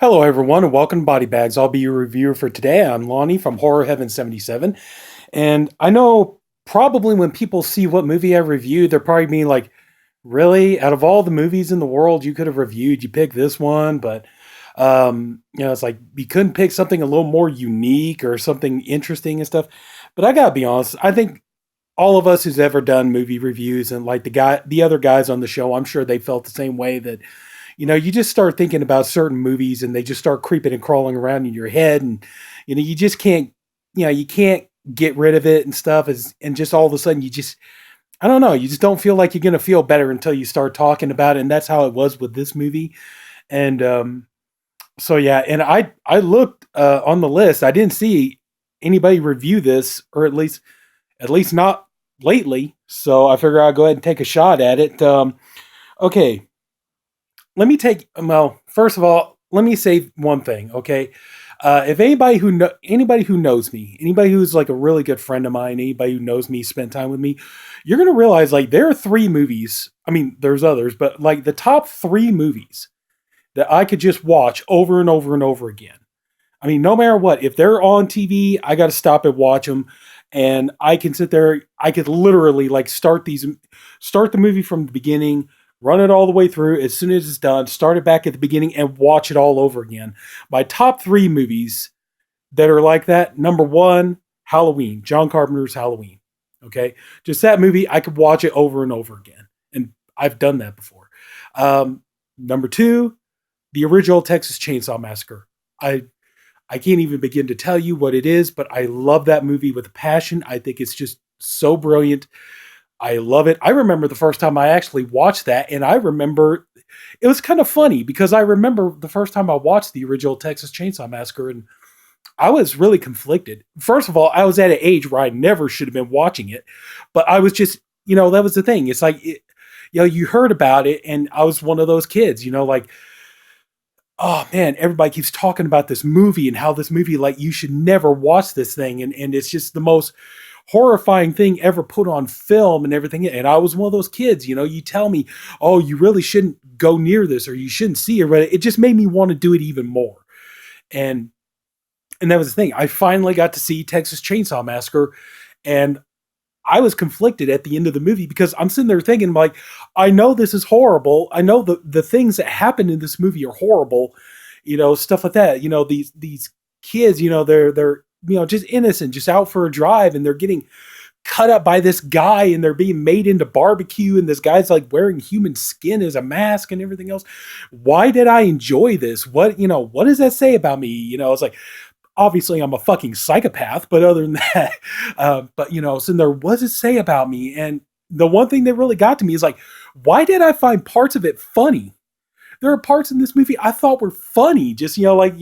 Hello, everyone, and welcome to Body Bags. I'll be your reviewer for today. I'm Lonnie from Horror Heaven77. And I know probably when people see what movie I reviewed, they're probably being like, really? Out of all the movies in the world you could have reviewed, you picked this one? But, it's like you couldn't pick something a little more unique or something interesting and stuff. But I gotta be honest, I think all of us who's ever done movie reviews and like the other guys on the show, I'm sure they felt the same way that you just start thinking about certain movies and they just start creeping and crawling around in your head. And, you just can't, you can't get rid of it and stuff. And just all of a sudden I don't know, you just don't feel like you're going to feel better until you start talking about it. And that's how it was with this movie. And, so yeah, and I looked, on the list. I didn't see anybody review this, or at least not lately. So I figure I'll go ahead and take a shot at it. Okay. First of all, let me say one thing, okay? If anybody who knows me, anybody who's like a really good friend of mine, anybody who knows me, spent time with me, you're gonna realize like there are three movies. I mean, there's others, but like the top three movies that I could just watch over and over and over again. I mean, no matter what, if they're on TV, I got to stop and watch them, and I can sit there. I could literally like start the movie from the beginning, run it all the way through. As soon as it's done, start it back at the beginning and watch it all over again. My top three movies that are like that: number one, Halloween, John Carpenter's Halloween. Okay, just that movie, I could watch it over and over again, and I've done that before. Number two, the original Texas Chainsaw Massacre. I I can't even begin to tell you what it is, but I love that movie with a passion. I think it's just so brilliant. I love it. I remember the first time I actually watched that, and I remember it was kind of funny because I remember the first time I watched the original Texas Chainsaw Massacre, and I was really conflicted. First of all, I was at an age where I never should have been watching it, but I was just, that was the thing. It's like, you heard about it, and I was one of those kids, like, oh man, everybody keeps talking about this movie and how this movie, like, you should never watch this thing. And it's just the most horrifying thing ever put on film and everything. And I was one of those kids, you tell me, oh, you really shouldn't go near this or you shouldn't see it. Right? It just made me want to do it even more. And, and that was the thing. I finally got to see Texas Chainsaw Massacre, and I was conflicted at the end of the movie because I'm sitting there thinking, like, I know this is horrible. I know the things that happen in this movie are horrible, stuff like that. These kids, they're just innocent, just out for a drive, and they're getting cut up by this guy, and they're being made into barbecue, and this guy's like wearing human skin as a mask and everything else. Why did I enjoy this? What does that say about me? It's like, obviously I'm a fucking psychopath, but other than that, so there was it say about me? And the one thing that really got to me is like, why did I find parts of it funny? There are parts in this movie I thought were funny, just, like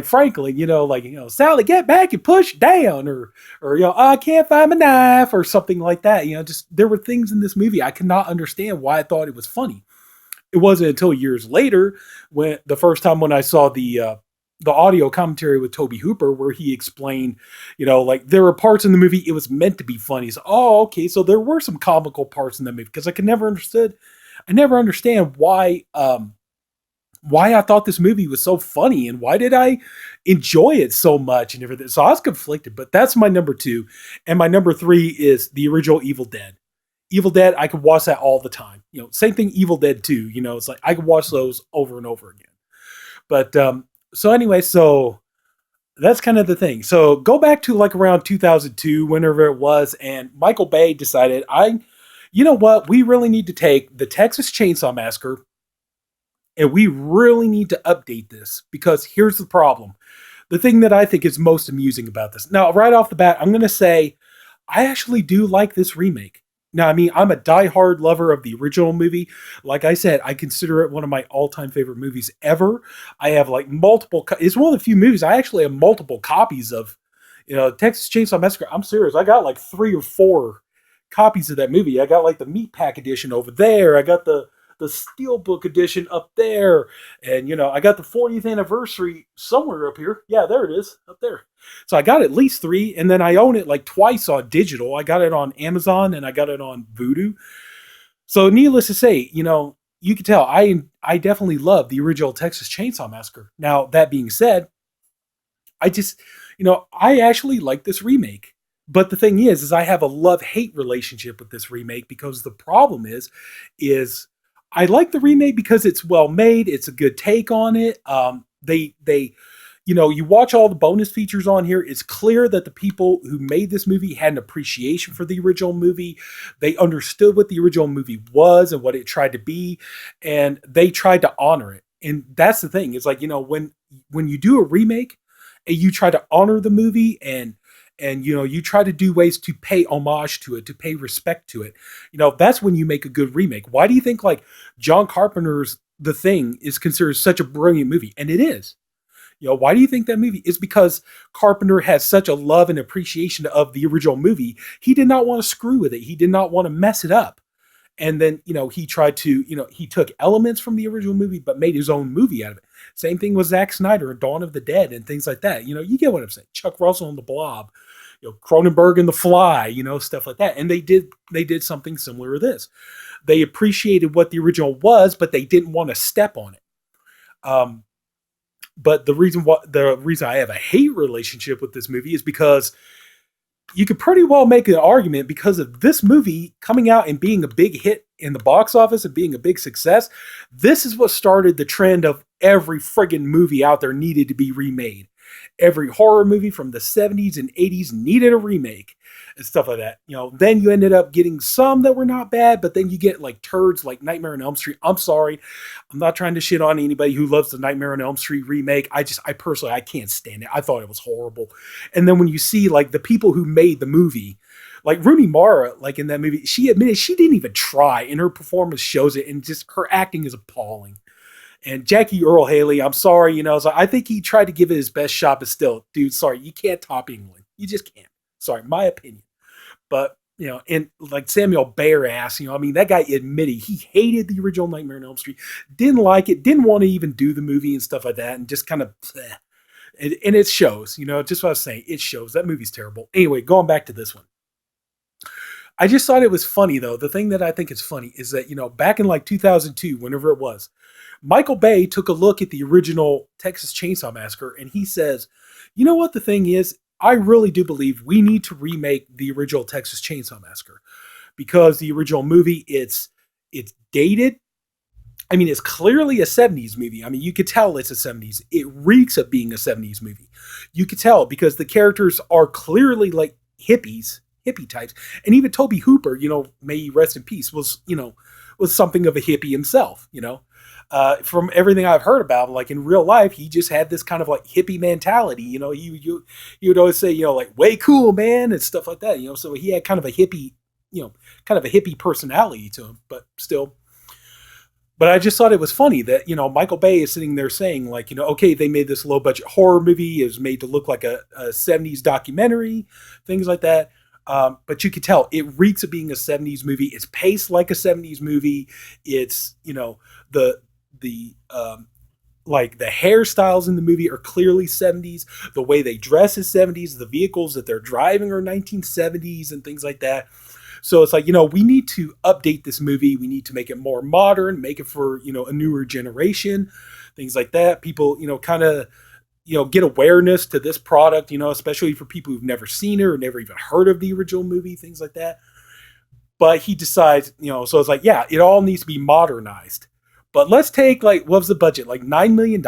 Franklin, Sally, get back and push down, or, I can't find my knife, or something like that. Just, there were things in this movie I could not understand why I thought it was funny. It wasn't until years later, when the first time when I saw the audio commentary with Toby Hooper, where he explained, like, there were parts in the movie it was meant to be funny. So, oh, okay, so there were some comical parts in the movie, because I never understand why I thought this movie was so funny, and why did I enjoy it so much and everything. So I was conflicted, but that's my number two, and my number three is the original Evil Dead. Evil Dead, I could watch that all the time. Same thing, Evil Dead 2. It's like I could watch those over and over again. But so anyway, so that's kind of the thing. So go back to like around 2002, whenever it was, and Michael Bay decided, you know what, we really need to take the Texas Chainsaw Massacre, and we really need to update this, because here's the problem. The thing that I think is most amusing about this. Now, right off the bat, I'm going to say I actually do like this remake. Now, I mean, I'm a diehard lover of the original movie. Like I said, I consider it one of my all-time favorite movies ever. I have like it's one of the few movies I actually have multiple copies of. Texas Chainsaw Massacre. I'm serious. I got like 3 or 4 copies of that movie. I got like the meat pack edition over there. I got the Steelbook edition up there. And, I got the 40th anniversary somewhere up here. Yeah, there it is, up there. So I got at least 3, and then I own it like twice on digital. I got it on Amazon, and I got it on Vudu. So needless to say, you can tell I definitely love the original Texas Chainsaw Massacre. Now that being said, I just, I actually like this remake. But the thing is I have a love-hate relationship with this remake because the problem is I like the remake because it's well made. It's a good take on it. They you watch all the bonus features on here. It's clear that the people who made this movie had an appreciation for the original movie. They understood what the original movie was and what it tried to be, and they tried to honor it. And that's the thing. It's like, when you do a remake and you try to honor the movie and you try to do ways to pay homage to it, to pay respect to it, that's when you make a good remake. Why do you think like John Carpenter's The Thing is considered such a brilliant movie? And it is. Why do you think that movie is? Because Carpenter has such a love and appreciation of the original movie. He did not want to screw with it. He did not want to mess it up. And then, he tried to, he took elements from the original movie, but made his own movie out of it. Same thing with Zack Snyder and Dawn of the Dead and things like that. You get what I'm saying. Chuck Russell and The Blob, Cronenberg and The Fly, stuff like that. And they did something similar to this. They appreciated what the original was, but they didn't want to step on it. But the reason I have a hate relationship with this movie is because you could pretty well make an argument because of this movie coming out and being a big hit in the box office and being a big success. This is what started the trend of every friggin' movie out there needed to be remade. Every horror movie from the 70s and 80s needed a remake and stuff like that. Then you ended up getting some that were not bad, but then you get like turds like Nightmare on Elm Street. I'm sorry. I'm not trying to shit on anybody who loves the Nightmare on Elm Street remake. I personally, I can't stand it. I thought it was horrible. And then when you see like the people who made the movie, like Rooney Mara, like in that movie, she admitted she didn't even try, and her performance shows it, and just her acting is appalling. And Jackie Earl Haley, I'm sorry, so I think he tried to give it his best shot, but still, dude, sorry, you can't top England. You just can't. Sorry, my opinion. But, and like Samuel Bayer ass, that guy admitted he hated the original Nightmare on Elm Street, didn't like it, didn't want to even do the movie and stuff like that, and just kind of, and it shows, just what I was saying, it shows. That movie's terrible. Anyway, going back to this one. I just thought it was funny, though. The thing that I think is funny is that, back in like 2002, whenever it was, Michael Bay took a look at the original Texas Chainsaw Massacre, and he says, you know what the thing is? I really do believe we need to remake the original Texas Chainsaw Massacre because the original movie, it's dated. I mean, it's clearly a 70s movie. I mean, you could tell it's a 70s. It reeks of being a 70s movie. You could tell because the characters are clearly like hippie types. And even Toby Hooper, may he rest in peace, was something of a hippie himself, from everything I've heard about him, like in real life, he just had this kind of like hippie mentality. He would always say, like, way cool, man, and stuff like that. So he had kind of a hippie, personality to him, but still. But I just thought it was funny that, Michael Bay is sitting there saying like, okay, they made this low budget horror movie. It was made to look like a 70s documentary, things like that. But you could tell it reeks of being a 70s movie. It's paced like a 70s movie. It's, like the hairstyles in the movie are clearly 70s. The way they dress is 70s. The vehicles that they're driving are 1970s and things like that. So it's like, we need to update this movie. We need to make it more modern, make it for, a newer generation, things like that. People, kind of, get awareness to this product, especially for people who've never seen it or never even heard of the original movie, things like that. But he decides, so it's like, yeah, it all needs to be modernized. But let's take like, what was the budget? Like $9 million.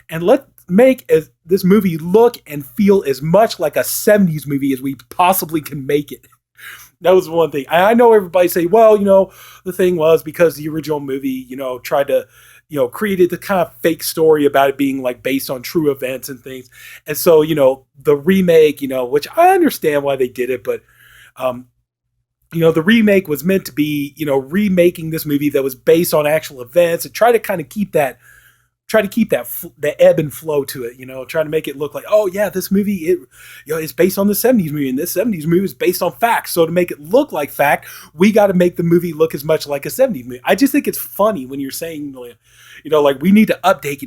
And let's make this movie look and feel as much like a 70s movie as we possibly can make it. That was one thing. I know everybody say, well, the thing was because the original movie, tried to, created the kind of fake story about it being like based on true events and things. And so, the remake, which I understand why they did it, but, the remake was meant to be, remaking this movie that was based on actual events and try to kind of keep that try to keep that ebb and flow to it, trying to make it look like, oh yeah, this movie, it's based on the 70s movie, and this 70s movie is based on facts. So to make it look like fact, we got to make the movie look as much like a 70s movie. I just think it's funny when you're saying, like we need to update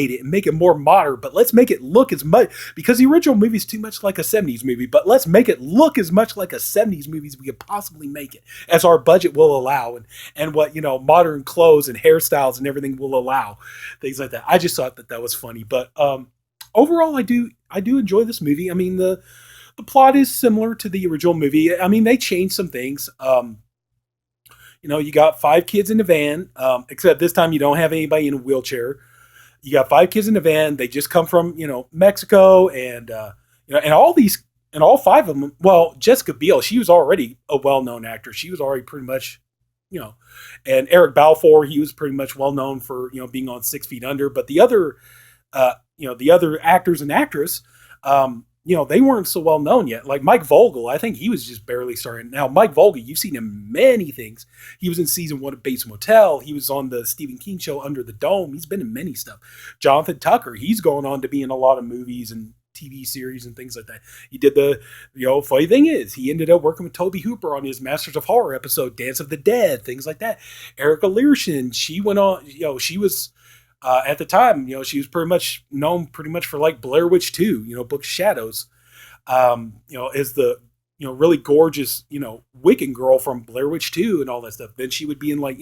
it and make it more modern, but let's make it look as much, because the original movie is too much like a 70s movie, but let's make it look as much like a 70s movie as we could possibly make it, as our budget will allow, and what, modern clothes and hairstyles and everything will allow, things like that. I just thought that was funny, but overall, I do enjoy this movie. I mean, the plot is similar to the original movie. I mean, they changed some things. You got 5 kids in the van, except this time you don't have anybody in a wheelchair. You got 5 kids in the van. They just come from, Mexico, and all 5 of them. Well, Jessica Biel, she was already a well-known actor. She was already pretty much, and Eric Balfour, he was pretty much well-known for, being on 6 Feet Under. But the other, the other actors and actress, they weren't so well known yet. Like Mike Vogel, I think he was just barely starting. Now, Mike Vogel, you've seen him in many things. He was in season 1 of Bates Motel. He was on the Stephen King show Under the Dome. He's been in many stuff. Jonathan Tucker, he's going on to be in a lot of movies and TV series and things like that. He did funny thing is, he ended up working with Tobe Hooper on his Masters of Horror episode, Dance of the Dead, things like that. Erica Leerhsen, she went on, she was, at the time, she was pretty much known for like Blair Witch 2, Book of Shadows, is the, really gorgeous, Wiccan girl from Blair Witch 2 and all that stuff. Then she would be in like,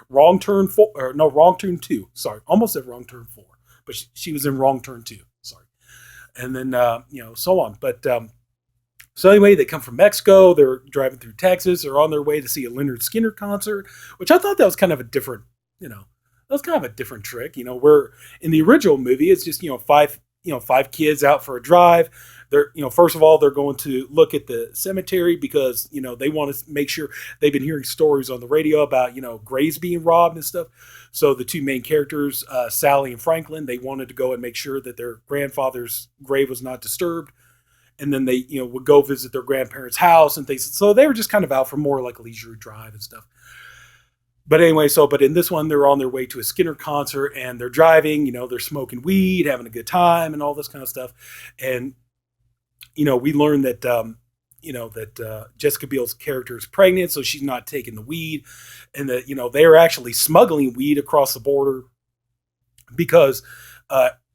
Wrong Turn 2. Sorry. Almost said Wrong Turn 4, but she was in Wrong Turn 2. Sorry. And then, so on. But, so anyway, they come from Mexico. They're driving through Texas. They're on their way to see a Leonard Skinner concert, which I thought that was kind of a different, that was kind of a different trick, where in the original movie, it's just, 5 kids out for a drive. They're, first of all, they're going to look at the cemetery because, they want to make sure. They've been hearing stories on the radio about, graves being robbed and stuff. So the 2 main characters, Sally and Franklin, they wanted to go and make sure that their grandfather's grave was not disturbed. And then they, would go visit their grandparents' house and things. So they were just kind of out for more like a leisurely drive and stuff. But anyway, but in this one, they're on their way to a Skinner concert and they're driving, they're smoking weed, having a good time and all this kind of stuff. And, we learn that, Jessica Biel's character is pregnant, so she's not taking the weed. And that, they're actually smuggling weed across the border because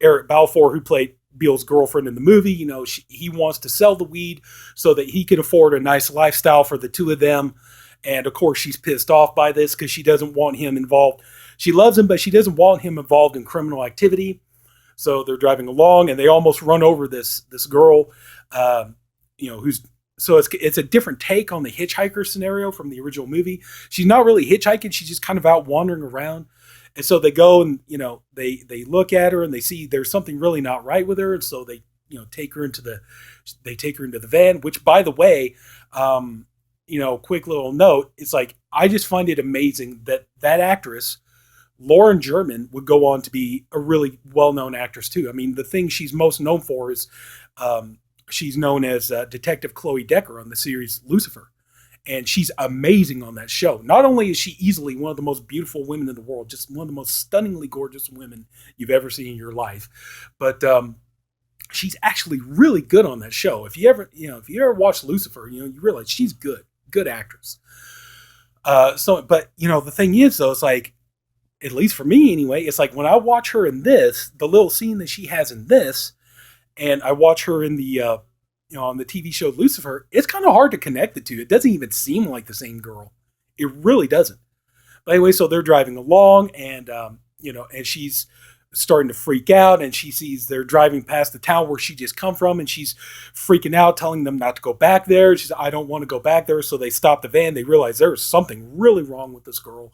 Eric Balfour, who played Biel's girlfriend in the movie, he wants to sell the weed so that he can afford a nice lifestyle for the 2 of them. And of course, she's pissed off by this because she doesn't want him involved. She loves him, but she doesn't want him involved in criminal activity. So they're driving along, and they almost run over this girl, who's. So it's a different take on the hitchhiker scenario from the original movie. She's not really hitchhiking; she's just kind of out wandering around. And so they go and they look at her and they see there's something really not right with her, and so they take her into the van. Which, by the way. Quick little note, it's like, I just find it amazing that actress, Lauren German, would go on to be a really well-known actress too. I mean, the thing she's most known for is she's known as Detective Chloe Decker on the series Lucifer. And she's amazing on that show. Not only is she easily one of the most beautiful women in the world, just one of the most stunningly gorgeous women you've ever seen in your life, but she's actually really good on that show. If you ever watch Lucifer, you realize she's good actress. But the thing is though, it's like, at least for me anyway, it's like when I watch her in this, the little scene that she has in this, and I watch her in the, on the TV show Lucifer, it's kind of hard to connect the two. It doesn't even seem like the same girl. It really doesn't. But anyway, so they're driving along and, and she's starting to freak out, and she sees they're driving past the town where she just come from, and she's freaking out, telling them not to go back there. She's, I don't want to go back there. So they stop the van. They realize there's something really wrong with this girl.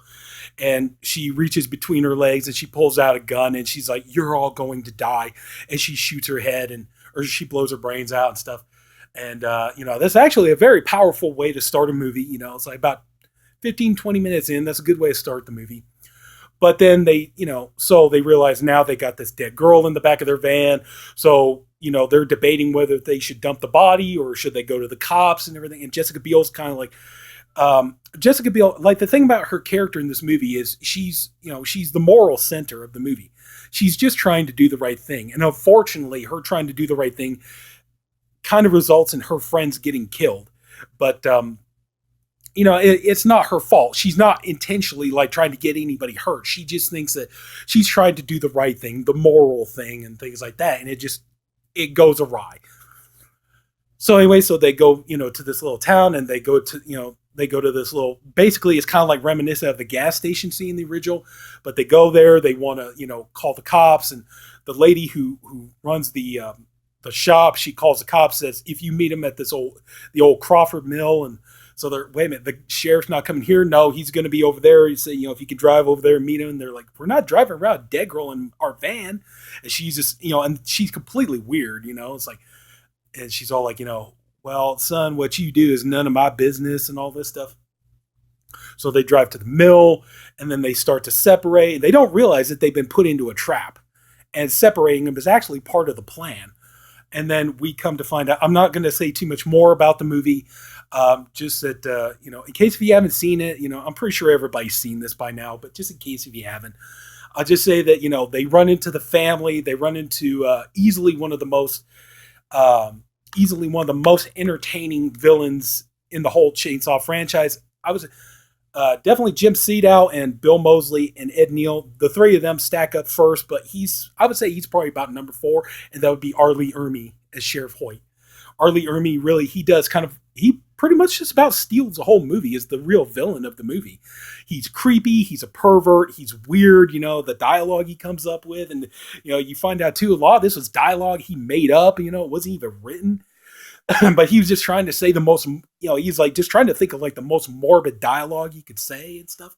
And she reaches between her legs and she pulls out a gun and she's like, "You're all going to die." And she shoots her head or she blows her brains out and stuff. And, that's actually a very powerful way to start a movie. It's like about 15, 20 minutes in. That's a good way to start the movie. But then they, so they realize now they got this dead girl in the back of their van. So, they're debating whether they should dump the body or should they go to the cops and everything. And Jessica Biel's kind of like, Jessica Biel, like the thing about her character in this movie is she's the moral center of the movie. She's just trying to do the right thing, and unfortunately, her trying to do the right thing kind of results in her friends getting killed. But it's not her fault. She's not intentionally like trying to get anybody hurt. She just thinks that she's trying to do the right thing, the moral thing, and things like that, and it goes awry. So anyway, so they go, to this little town, and they go to this little. Basically, it's kind of like reminiscent of the gas station scene in the original, but they go there. They want to, call the cops, and the lady who runs the shop, she calls the cops, says if you meet him at the old Crawford Mill, and so they're, wait a minute, the sheriff's not coming here. No, he's going to be over there. He said, if you could drive over there and meet him. And they're like, we're not driving around dead girl in our van. And she's just, and she's completely weird. It's like, and she's all like, well, son, what you do is none of my business and all this stuff. So they drive to the mill, and then they start to separate. They don't realize that they've been put into a trap, and separating them is actually part of the plan. And then we come to find out. I'm not going to say too much more about the movie. Just that, in case if you haven't seen it, I'm pretty sure everybody's seen this by now, but just in case if you haven't, I'll just say that, they run into the family. They run into easily one of the most entertaining villains in the whole Chainsaw franchise. I was definitely Jim Seedow and Bill Moseley and Ed Neal. The three of them stack up first, but I would say he's probably about number 4, and that would be Arlie Ermey as Sheriff Hoyt. Arlie Ermey really, he pretty much just about steals the whole movie, is the real villain of the movie. He's creepy, he's a pervert, he's weird, the dialogue he comes up with, and, you find out too, a lot of this was dialogue he made up, it wasn't even written. But he was just trying to say the most, he's like just trying to think of like the most morbid dialogue he could say and stuff.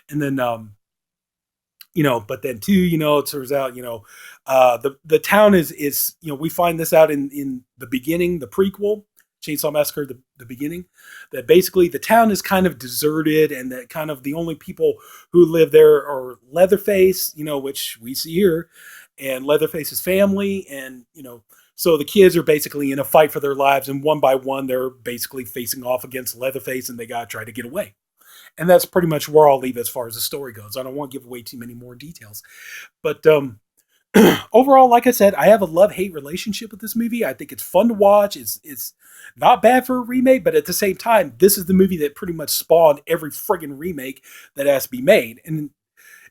And then, but then too, it turns out, the town is, we find this out in the beginning, the prequel, Chainsaw Massacre, the beginning, that basically the town is kind of deserted, and that kind of the only people who live there are Leatherface, which we see here, and Leatherface's family, and, so the kids are basically in a fight for their lives, and one by one, they're basically facing off against Leatherface, and they got to try to get away. And that's pretty much where I'll leave as far as the story goes. I don't want to give away too many more details. But overall, like I said, I have a love-hate relationship with this movie. I think it's fun to watch. It's not bad for a remake, but at the same time, this is the movie that pretty much spawned every friggin' remake that has to be made. And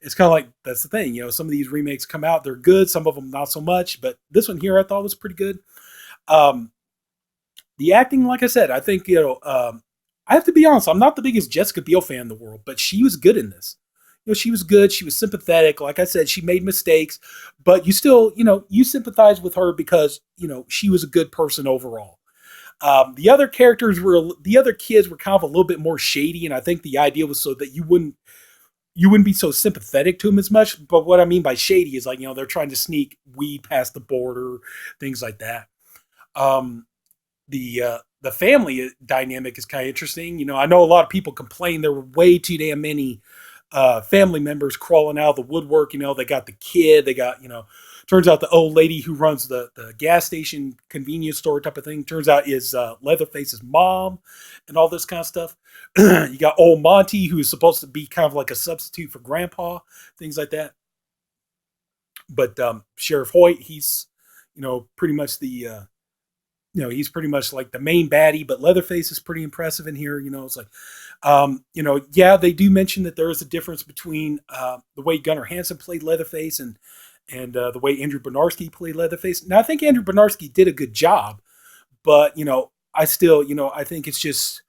it's kind of like, that's the thing, some of these remakes come out, they're good, some of them not so much, but this one here I thought was pretty good. The acting, like I said, I think, I have to be honest, I'm not the biggest Jessica Biel fan in the world, but she was good in this. She was good, she was sympathetic, like I said, she made mistakes, but you still, you sympathize with her because, she was a good person overall. The other kids were kind of a little bit more shady, and I think the idea was so that you wouldn't be so sympathetic to him as much. But what I mean by shady is like, they're trying to sneak weed past the border, things like that. The family dynamic is kind of interesting. I know a lot of people complain there were way too damn many family members crawling out of the woodwork. They got the kid, they got, turns out the old lady who runs the gas station convenience store type of thing, turns out is Leatherface's mom and all this kind of stuff. You got old Monty, who is supposed to be kind of like a substitute for Grandpa, things like that. But Sheriff Hoyt, he's, pretty much he's pretty much like the main baddie, but Leatherface is pretty impressive in here. It's like, yeah, they do mention that there is a difference between the way Gunnar Hansen played Leatherface and the way Andrew Bernarski played Leatherface. Now, I think Andrew Bernarski did a good job, but, I still, I think it's just,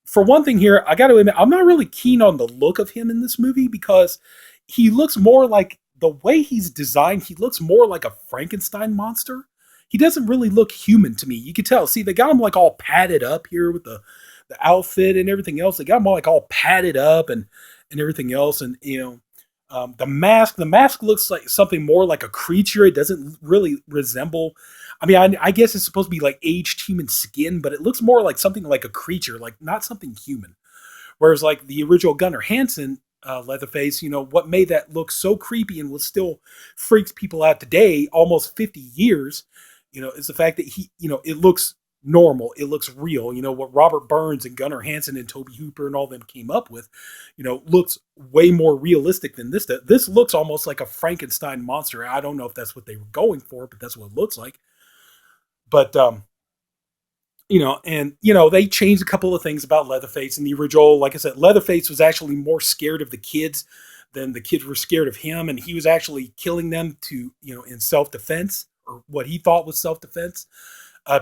for one thing here, I got to admit, I'm not really keen on the look of him in this movie because he looks more like, the way he's designed, he looks more like a Frankenstein monster. He doesn't really look human to me. You can tell. See, they got him like all padded up here with the outfit and everything else. They got him all like all padded up and everything else. And, the mask looks like something more like a creature. It doesn't really resemble, I mean, I guess it's supposed to be like aged human skin, but it looks more like something like a creature, like not something human. Whereas like the original Gunnar Hansen Leatherface, what made that look so creepy and what still freaks people out today, almost 50 years, is the fact that he, it looks normal. It looks real. What Robert Burns and Gunnar Hansen and Toby Hooper and all them came up with, looks way more realistic than this. This looks almost like a Frankenstein monster. I don't know if that's what they were going for, but that's what it looks like. But they changed a couple of things about Leatherface in the original. Like I said, Leatherface was actually more scared of the kids than the kids were scared of him, and he was actually killing them to, in self-defense, or what he thought was self-defense.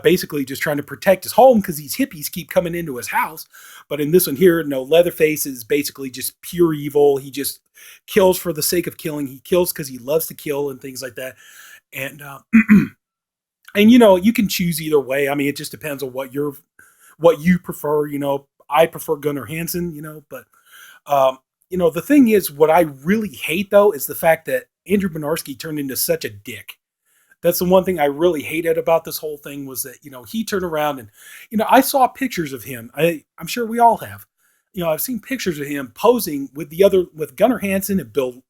Basically just trying to protect his home because these hippies keep coming into his house. But in this one here, no, Leatherface is basically just pure evil. He just kills for the sake of killing. He kills because he loves to kill and things like that. And and you can choose either way. I mean, it just depends on what you prefer. I prefer Gunnar Hansen. But the thing is, what I really hate though is the fact that Andrew Bernarski turned into such a dick. That's the one thing I really hated about this whole thing, was that, he turned around and, I saw pictures of him. I'm sure we all have. I've seen pictures of him posing with Gunnar Hansen and Bill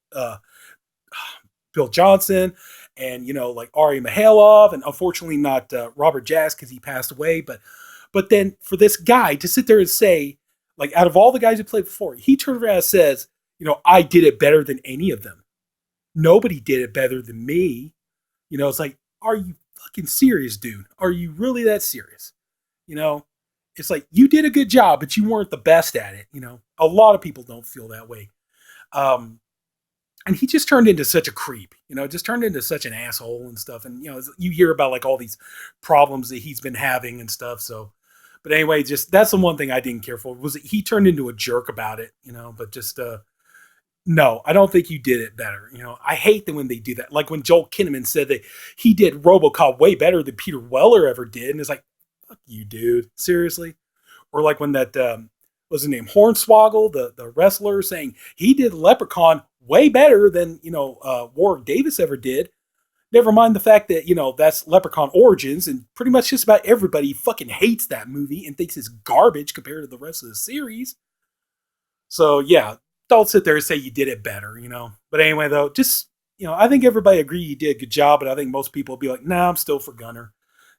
Johnson and, like Ari Mihailov, and unfortunately not Robert Jazz because he passed away. But then for this guy to sit there and say, like, out of all the guys who played before, he turned around and says, I did it better than any of them. Nobody did it better than me. It's like, are you fucking serious, dude? Are you really that serious? It's like, you did a good job, but you weren't the best at it. A lot of people don't feel that way. And he just turned into such a creep, just turned into such an asshole and stuff. And, you hear about like all these problems that he's been having and stuff. So, but anyway, just, that's the one thing I didn't care for, was that he turned into a jerk about it, but just, no, I don't think you did it better. I hate them when they do that. Like when Joel Kinnaman said that he did RoboCop way better than Peter Weller ever did. And it's like, fuck you, dude. Seriously? Or like when that, what's his name? Hornswoggle, the wrestler, saying he did Leprechaun way better than, Warwick Davis ever did. Never mind the fact that, that's Leprechaun Origins, and pretty much just about everybody fucking hates that movie and thinks it's garbage compared to the rest of the series. So yeah, don't sit there and say you did it better, But anyway, though, just, I think everybody agree you did a good job, but I think most people will be like, nah, I'm still for Gunnar.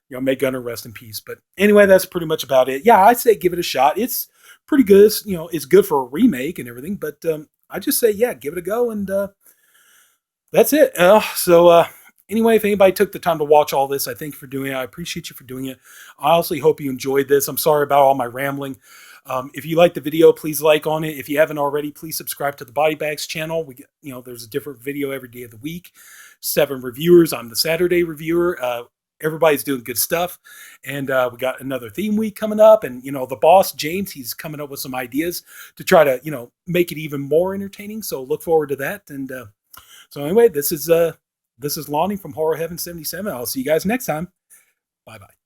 May Gunnar rest in peace. But anyway, that's pretty much about it. Yeah, I'd say give it a shot. It's pretty good. It's good for a remake and everything, but I just say, yeah, give it a go, and that's it. Anyway, if anybody took the time to watch all this, I thank you for doing it. I appreciate you for doing it. I honestly hope you enjoyed this. I'm sorry about all my rambling. If you like the video, please like on it. If you haven't already, please subscribe to the Body Bags channel. We get, there's a different video every day of the week. 7 reviewers. I'm the Saturday reviewer. Everybody's doing good stuff. And we got another theme week coming up. And, the boss, James, he's coming up with some ideas to try to, make it even more entertaining. So look forward to that. And so anyway, this is Lonnie from Horror Heaven 77. I'll see you guys next time. Bye-bye.